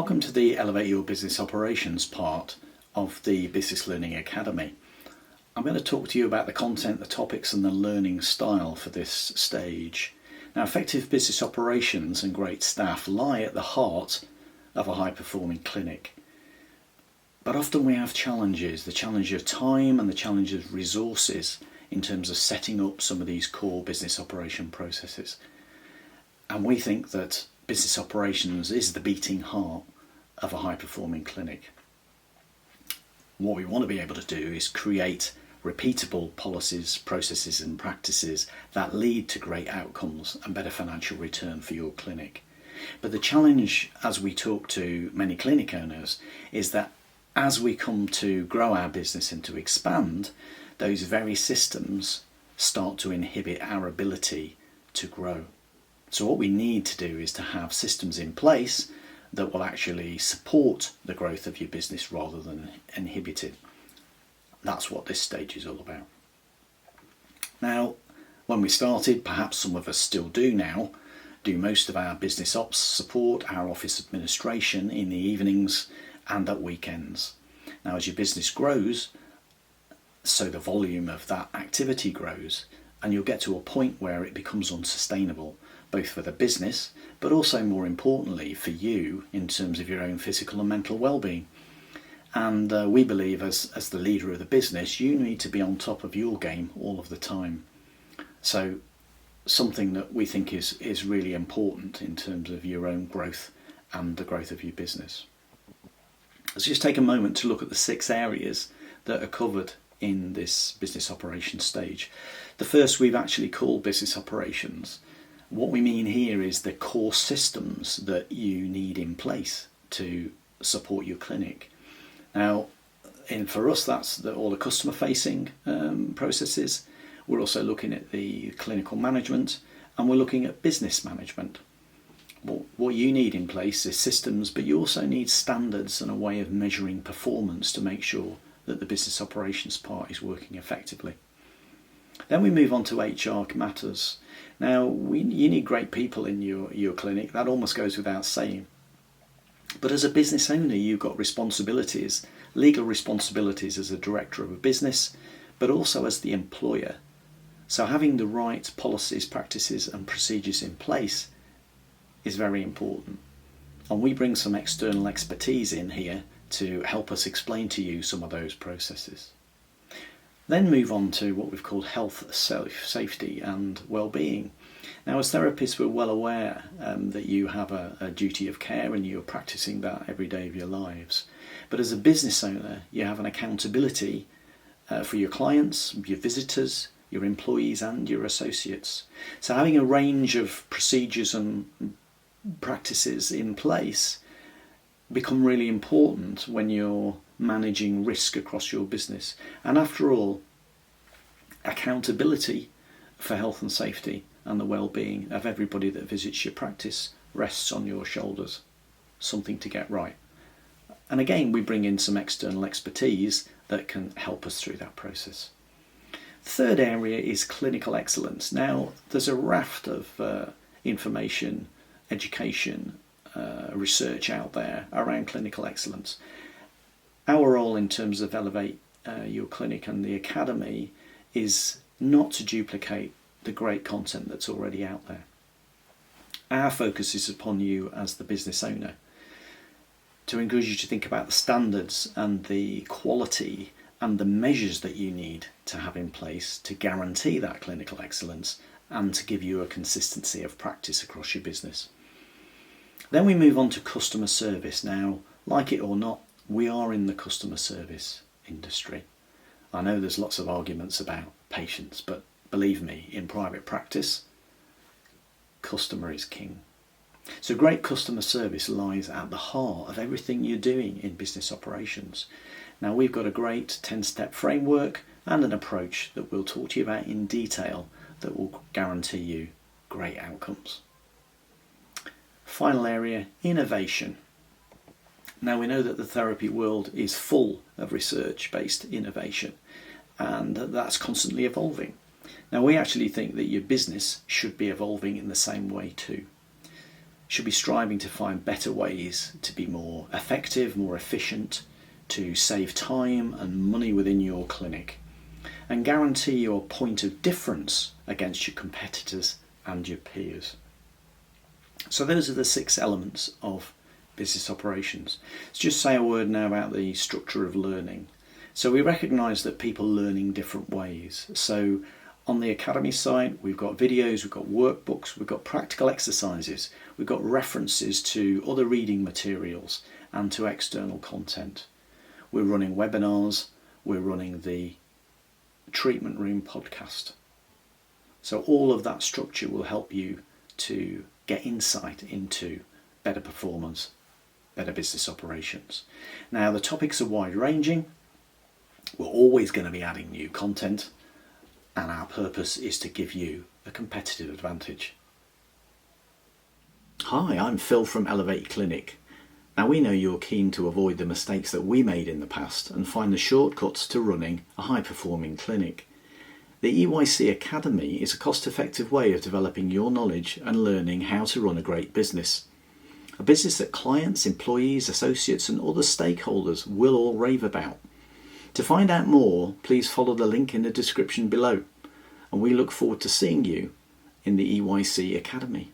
Welcome to the Elevate Your Business Operations part of the Business Learning Academy. I'm going to talk to you about the content, the topics and the learning style for this stage. Now, effective business operations and great staff lie at the heart of a high-performing clinic. But often we have challenges, the challenge of time and the challenge of resources in terms of setting up some of these core business operation processes. And we think that business operations is the beating heart of a high-performing clinic. What we want to be able to do is create repeatable policies, processes and practices that lead to great outcomes and better financial return for your clinic. But the challenge, as we talk to many clinic owners, is that as we come to grow our business and to expand, those very systems start to inhibit our ability to grow. So what we need to do is to have systems in place that will actually support the growth of your business rather than inhibit it. That's what this stage is all about. Now, when we started, perhaps some of us still do now, do most of our business ops support, our office administration in the evenings and at weekends. Now, as your business grows, so the volume of that activity grows, and you'll get to a point where it becomes unsustainable, both for the business, but also more importantly for you in terms of your own physical and mental well-being. And we believe as the leader of the business, you need to be on top of your game all of the time. So something that we think is really important in terms of your own growth and the growth of your business. Let's just take a moment to look at the 6 areas that are covered in this business operations stage. The first we've actually called business operations. What we mean here is the core systems that you need in place to support your clinic. Now, for us, that's all the customer-facing processes. We're also looking at the clinical management, and we're looking at business management. What you need in place is systems, but you also need standards and a way of measuring performance to make sure that the business operations part is working effectively. Then we move on to HR matters. Now, you need great people in your clinic. That almost goes without saying. But as a business owner, you've got responsibilities, legal responsibilities as a director of a business, but also as the employer. So having the right policies, practices and procedures in place is very important. And we bring some external expertise in here to help us explain to you some of those processes. Then move on to what we've called health, safety and well-being. Now, as therapists, we're well aware that you have a duty of care and you're practicing that every day of your lives. But as a business owner, you have an accountability for your clients, your visitors, your employees and your associates. So having a range of procedures and practices in place become really important when you're managing risk across your business. And after all, accountability for health and safety and the well-being of everybody that visits your practice rests on your shoulders. Something to get right. And again, we bring in some external expertise that can help us through that process. The third area is clinical excellence. Now, there's a raft of information, education, research out there around clinical excellence. Our role in terms of Elevate Your Clinic and the Academy is not to duplicate the great content that's already out there. Our focus is upon you as the business owner, to encourage you to think about the standards and the quality and the measures that you need to have in place to guarantee that clinical excellence and to give you a consistency of practice across your business. Then we move on to customer service. Now, like it or not, we are in the customer service industry. I know there's lots of arguments about patients, but believe me, in private practice, customer is king. So great customer service lies at the heart of everything you're doing in business operations. Now, we've got a great 10-step framework and an approach that we'll talk to you about in detail that will guarantee you great outcomes. Final area, innovation. Now, we know that the therapy world is full of research-based innovation, and that's constantly evolving. Now, we actually think that your business should be evolving in the same way too. should be striving to find better ways to be more effective, more efficient, to save time and money within your clinic, and guarantee your point of difference against your competitors and your peers. So those are the 6 elements of business operations. Let's just say a word now about the structure of learning. So we recognise that people learn in different ways. So on the Academy site, we've got videos, we've got workbooks, we've got practical exercises, we've got references to other reading materials and to external content. We're running webinars, we're running the Treatment Room podcast. So all of that structure will help you to get insight into better performance, better business operations. Now the topics are wide ranging. We're always going to be adding new content, and our purpose is to give you a competitive advantage. Hi, I'm Phil from Elevate Clinic. Now we know you're keen to avoid the mistakes that we made in the past and find the shortcuts to running a high-performing clinic. The EYC Academy is a cost-effective way of developing your knowledge and learning how to run a great business. A business that clients, employees, associates and other stakeholders will all rave about. To find out more, please follow the link in the description below, and we look forward to seeing you in the EYC Academy.